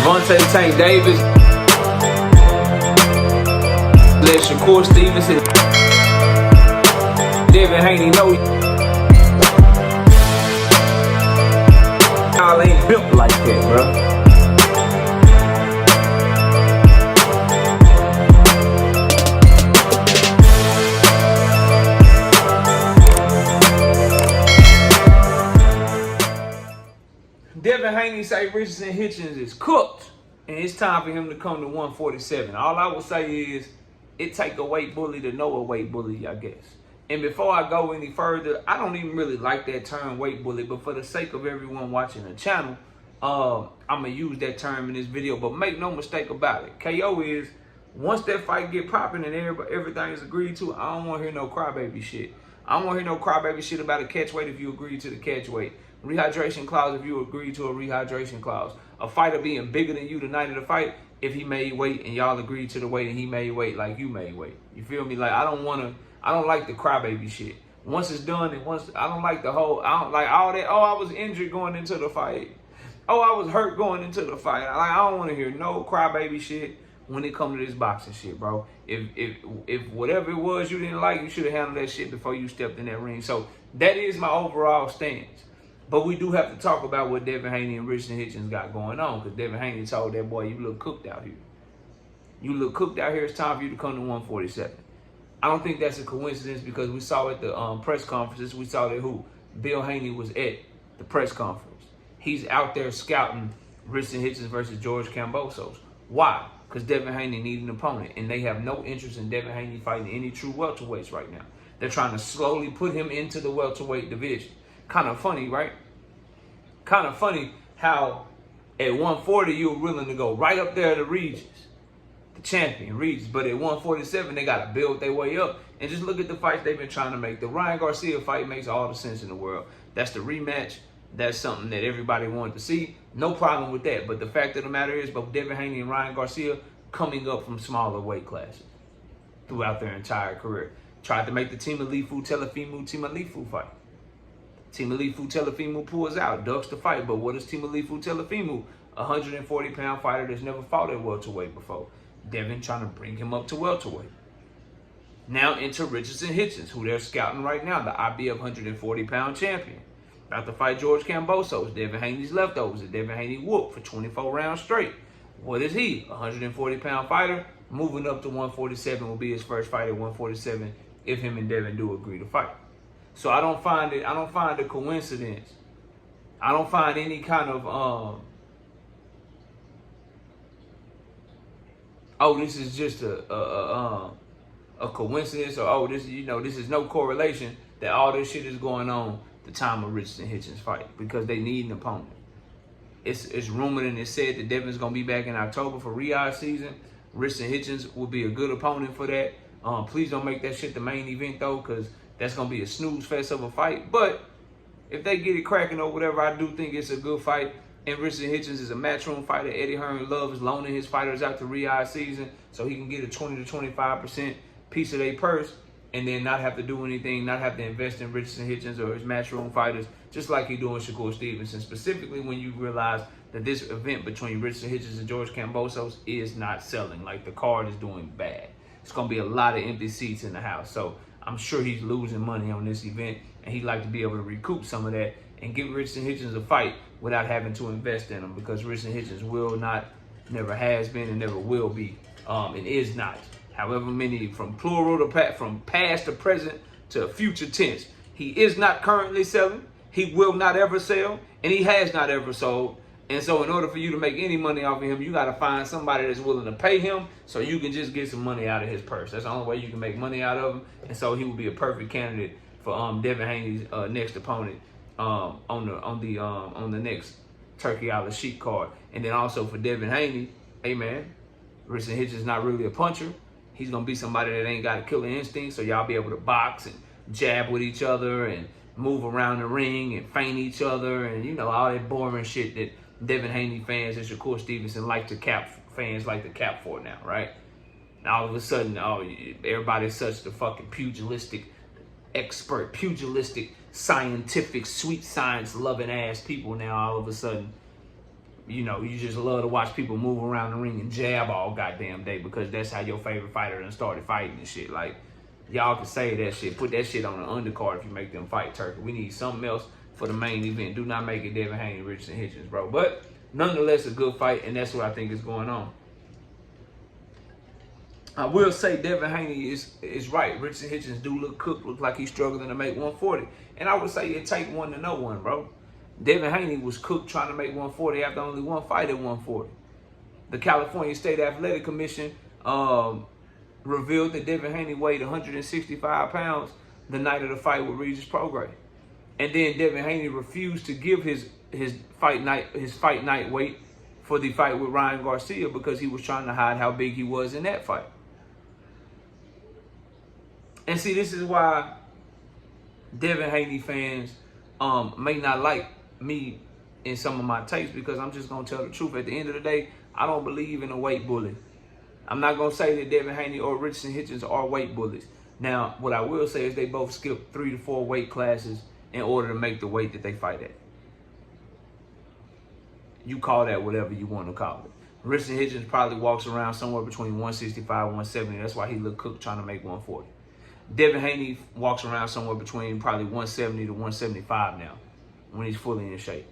Devontae Tank Davis. Let Shakur Stevenson. Devin Haney know y'all ain't built like that, bro. Devin Haney say Richardson Hitchins is cooked, and it's time for him to come to 147. All I will say is, it take a weight bully to know a weight bully, I guess. And before I go any further, I don't even really like that term weight bully, but for the sake of everyone watching the channel, I'm going to use that term in this video. But make no mistake about it, KO is, once that fight get popping and everything is agreed to, I don't want to hear no crybaby shit. I don't want to hear no crybaby shit about a catch weight if you agree to the catch weight. Rehydration clause if you agree to a rehydration clause. A fighter being bigger than you the night of the fight if he made weight and y'all agreed to the weight and he made weight like you made weight. You feel me? Like, I don't like the crybaby shit. Once it's done, and once I don't like I don't like all that. Oh, I was injured going into the fight. Oh, I was hurt going into the fight. I don't want to hear no crybaby shit when it comes to this boxing shit, bro. If whatever it was you didn't like, you should have handled that shit before you stepped in that ring. So that is my overall stance. But we do have to talk about what Devin Haney and Richardson Hitchins got going on, because Devin Haney told that boy, you look cooked out here. You look cooked out here. It's time for you to come to 147. I don't think that's a coincidence, because we saw at the press conferences, we saw that Bill Haney was at the press conference. He's out there scouting Richardson Hitchins versus George Kambosos. Why? Because Devin Haney needs an opponent, and they have no interest in Devin Haney fighting any true welterweights right now. They're trying to slowly put him into the welterweight division. Kind of funny, right? Kind of funny how at 140 you were willing to go right up there to Regis, the champion, Regis. But at 147 they got to build their way up. And just look at the fights they've been trying to make. The Ryan Garcia fight makes all the sense in the world. That's the rematch. That's something that everybody wanted to see. No problem with that. But the fact of the matter is, both Devin Haney and Ryan Garcia coming up from smaller weight classes throughout their entire career. Tried to make the Team Alifu Telefimu Team Alifu fight. Team Alifu Telefimu pulls out, ducks the fight. But what is Team Alifu Telefimu? A 140-pound fighter that's never fought at welterweight before. Devin trying to bring him up to welterweight. Now into Richardson Hitchins, who they're scouting right now, the IBF 140-pound champion. About to fight George Kambosos, Devin Haney's leftovers, and Devin Haney whooped for 24 rounds straight. What is he? A 140-pound fighter. Moving up to 147 will be his first fight at 147 if him and Devin do agree to fight. So I don't find a coincidence. I don't find any kind of oh, this is just a coincidence, or oh, this is no correlation that all this shit is going on the time of Richardson Hitchins fight, because they need an opponent. It's rumored and it's said that Devin's gonna be back in October for Riyadh season. Richardson Hitchins will be a good opponent for that. Please don't make that shit the main event though, because that's going to be a snooze fest of a fight. But if they get it cracking or whatever, I do think it's a good fight. And Richardson Hitchins is a matchroom fighter. Eddie Hearn loves loaning his fighters out to Riyadh season so he can get a 20 to 25% piece of their purse and then not have to do anything, not have to invest in Richardson Hitchins or his matchroom fighters, just like he doing Shakur Stevenson. Specifically when you realize that this event between Richardson Hitchins and George Kambosos is not selling. Like, the card is doing bad. It's going to be a lot of empty seats in the house. So I'm sure he's losing money on this event, and he'd like to be able to recoup some of that and give Richardson Hitchins a fight without having to invest in him, because Richardson Hitchins will not, never has been, and never will be, and is not. However many, from plural to from past to present to future tense, he is not currently selling, he will not ever sell, and he has not ever sold. And so in order for you to make any money off of him, you got to find somebody that's willing to pay him so you can just get some money out of his purse. That's the only way you can make money out of him. And so he would be a perfect candidate for Devin Haney's next opponent on the next Turkey Island Sheik card. And then also for Devin Haney, hey man, Richardson Hitchins is not really a puncher. He's going to be somebody that ain't got a killer instinct, so y'all be able to box and jab with each other and move around the ring and feint each other and, you know, all that boring shit that Devin Haney fans and Shakur Stevenson fans like to cap for now, right? Now all of a sudden, oh, everybody's such the fucking pugilistic expert, pugilistic, scientific, sweet science loving ass people now all of a sudden. You know, you just love to watch people move around the ring and jab all goddamn day because that's how your favorite fighter done started fighting and shit. Like, y'all can say that shit. Put that shit on the undercard if you make them fight, Turkey. We need something else for the main event. Do not make it Devin Haney, Richardson, Hitchins, bro. But nonetheless, a good fight, and that's what I think is going on. I will say Devin Haney is right. Richardson Hitchins do look cooked. Look like he's struggling to make 140. And I would say it take one to know one, bro. Devin Haney was cooked trying to make 140 after only one fight at 140. The California State Athletic Commission revealed that Devin Haney weighed 165 pounds the night of the fight with Regis Prograis. And then Devin Haney refused to give his fight night weight for the fight with Ryan Garcia because he was trying to hide how big he was in that fight. And see, this is why Devin Haney fans may not like me in some of my takes, because I'm just going to tell the truth. At the end of the day, I don't believe in a weight bully. I'm not going to say that Devin Haney or Richardson Hitchins are weight bullies. Now, what I will say is they both skipped 3 to 4 weight classes in order to make the weight that they fight at. You call that whatever you want to call it. Richardson Hitchins probably walks around somewhere between 165 and 170. That's why he looked cooked trying to make 140. Devin Haney walks around somewhere between probably 170 to 175 now when he's fully in shape.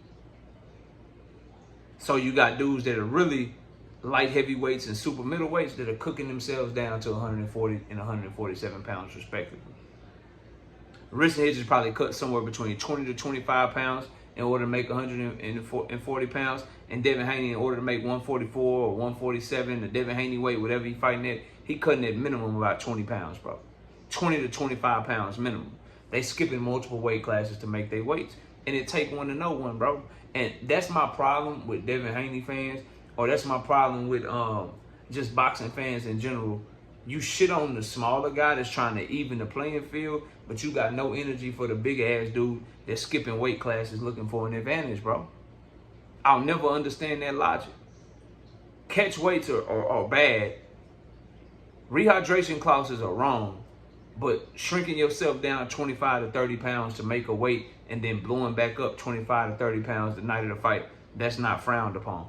So you got dudes that are really light heavyweights and super middleweights that are cooking themselves down to 140 and 147 pounds respectively. Richardson Hitchins probably cut somewhere between 20 to 25 pounds in order to make 140 pounds. And Devin Haney, in order to make 144 or 147, the Devin Haney weight, whatever he fighting at, he cutting at minimum about 20 pounds, bro. 20 to 25 pounds minimum. They skipping multiple weight classes to make their weights. And it take one to know one, bro. And that's my problem with Devin Haney fans, or that's my problem with just boxing fans in general. You shit on the smaller guy that's trying to even the playing field, but you got no energy for the big ass dude that's skipping weight classes looking for an advantage, bro. I'll never understand that logic. Catch weights are bad. Rehydration clauses are wrong. But shrinking yourself down 25 to 30 pounds to make a weight and then blowing back up 25 to 30 pounds the night of the fight, that's not frowned upon.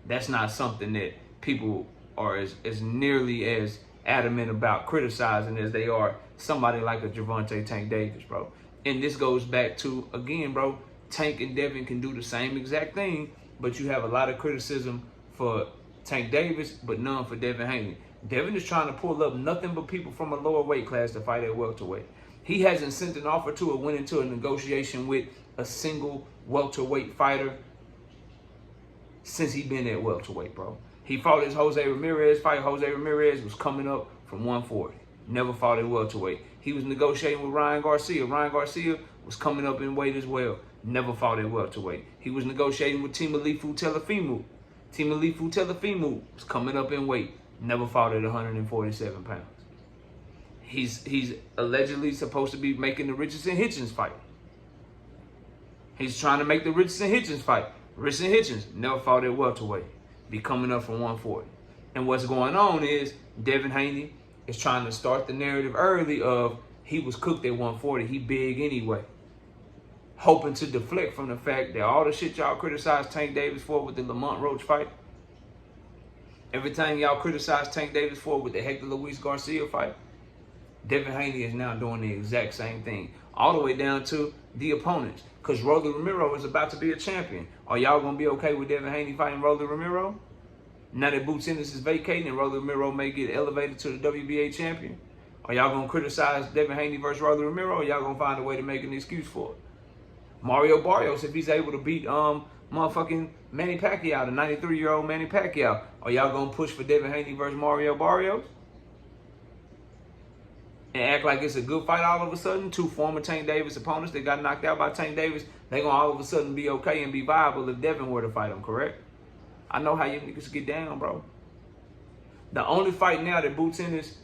That's not something that people are as nearly as adamant about criticizing as they are somebody like a Gervonta Tank Davis, bro. And this goes back to, again, bro, Tank and Devin can do the same exact thing, but you have a lot of criticism for Tank Davis, but none for Devin Haney. Devin is trying to pull up nothing but people from a lower weight class to fight at welterweight. He hasn't sent an offer to or went into a negotiation with a single welterweight fighter since he been at welterweight, bro. He fought his Jose Ramirez fight. Jose Ramirez was coming up from 140. Never fought at welterweight. He was negotiating with Ryan Garcia. Ryan Garcia was coming up in weight as well. Never fought at welterweight. He was negotiating with Timalifu Telefimu. Timalifu Telefimu was coming up in weight. Never fought at 147 pounds. He's allegedly supposed to be making the Richardson Hitchins fight. He's trying to make the Richardson Hitchins fight. Richardson Hitchins never fought at welterweight. Be coming up from 140. And what's going on is Devin Haney is trying to start the narrative early of he was cooked at 140. He big anyway. Hoping to deflect from the fact that all the shit y'all criticized Tank Davis for with the Lamont Roach fight, everything y'all criticized Tank Davis for with the Hector Luis Garcia fight, Devin Haney is now doing the exact same thing. All the way down to the opponents. Because Rolly Romero is about to be a champion. Are y'all going to be okay with Devin Haney fighting Rolly Romero? Now that Boots Ennis is vacating and Rolly Romero may get elevated to the WBA champion? Are y'all going to criticize Devin Haney versus Rolly Romero, or y'all going to find a way to make an excuse for it? Mario Barrios, if he's able to beat motherfucking Manny Pacquiao, the 93-year-old Manny Pacquiao, are y'all going to push for Devin Haney versus Mario Barrios? And act like it's a good fight all of a sudden? Two former Tank Davis opponents that got knocked out by Tank Davis, they going to all of a sudden be okay and be viable if Devin were to fight him, correct? I know how you niggas get down, bro. The only fight now that Boots Ennis,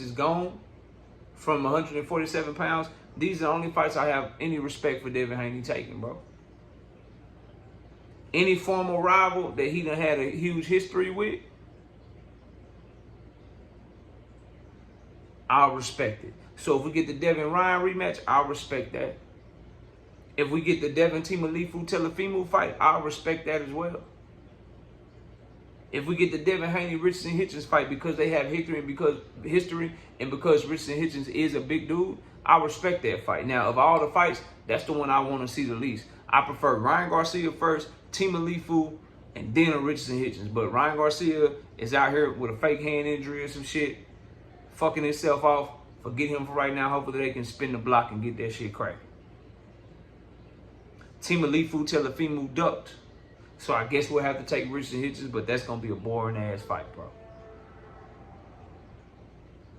is gone from 147 pounds, these are the only fights I have any respect for Devin Haney taking, bro. Any former rival that he done had a huge history with, I'll respect it. So if we get the Devin Ryan rematch, I'll respect that. If we get the Devin Timalifu Telefimu fight, I'll respect that as well. If we get the Devin Haney Richardson Hitchins fight because they have history and because Richardson Hitchins is a big dude, I respect that fight. Now, of all the fights, that's the one I want to see the least. I prefer Ryan Garcia first, Timalifu, and then a Richardson Hitchins. But Ryan Garcia is out here with a fake hand injury or some shit, fucking himself off. Forget him for right now. Hopefully they can spin the block and get that shit cracking. Timalifu Telefimu ducked. So I guess we'll have to take Richardson Hitchins, but that's going to be a boring-ass fight, bro.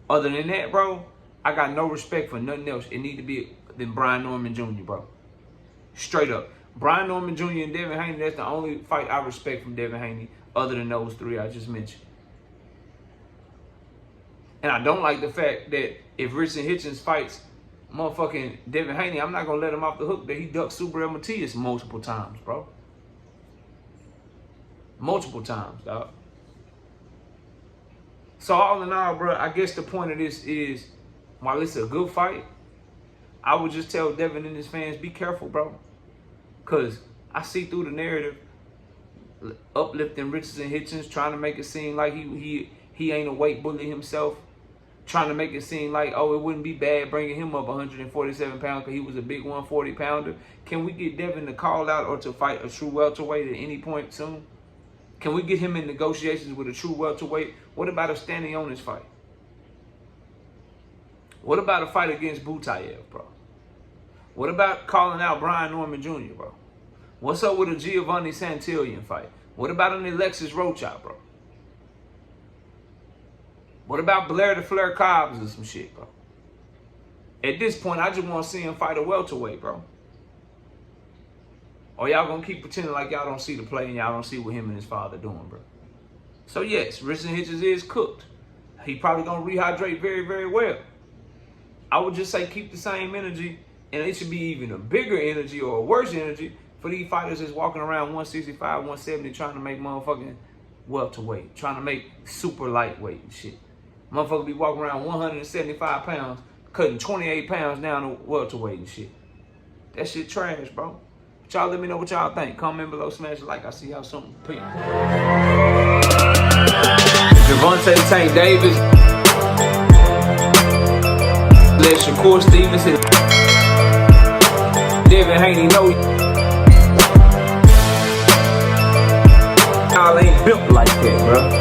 Other than that, bro, I got no respect for nothing else. It need to be than Brian Norman Jr., bro. Straight up. Brian Norman Jr. and Devin Haney, that's the only fight I respect from Devin Haney other than those three I just mentioned. And I don't like the fact that if Richardson Hitchins fights motherfucking Devin Haney, I'm not going to let him off the hook that he ducked Super El Matias multiple times, bro. Multiple times, dog. So all in all, bro, I guess the point of this is, while it's a good fight, I would just tell Devin and his fans, be careful, bro. Because I see through the narrative, uplifting Richardson Hitchins, trying to make it seem like he ain't a weight bully himself. Trying to make it seem like, oh, it wouldn't be bad bringing him up 147 pounds because he was a big 140 pounder. Can we get Devin to call out or to fight a true welterweight at any point soon? Can we get him in negotiations with a true welterweight? What about a standing on his fight? What about a fight against Butayev, bro? What about calling out Brian Norman Jr., bro? What's up with a Giovanni Santillan fight? What about an Alexis Rocha, bro? What about Blair the Flair Cobbs or some shit, bro? At this point, I just want to see him fight a welterweight, bro. Or y'all gonna keep pretending like y'all don't see the play and y'all don't see what him and his father doing, bro. So yes, Richardson Hitchins is cooked. He probably gonna rehydrate very, very well. I would just say keep the same energy, and it should be even a bigger energy or a worse energy for these fighters that's walking around 165, 170 trying to make motherfucking welterweight, trying to make super lightweight and shit. Motherfucker be walking around 175 pounds, cutting 28 pounds down to welterweight and shit. That shit trash, bro. But y'all let me know what y'all think. Comment below, smash a like. I see y'all soon. Peace. Gervonta Tank Davis. Let Shakur Stevenson. Devin Haney know y'all ain't built like that, bro.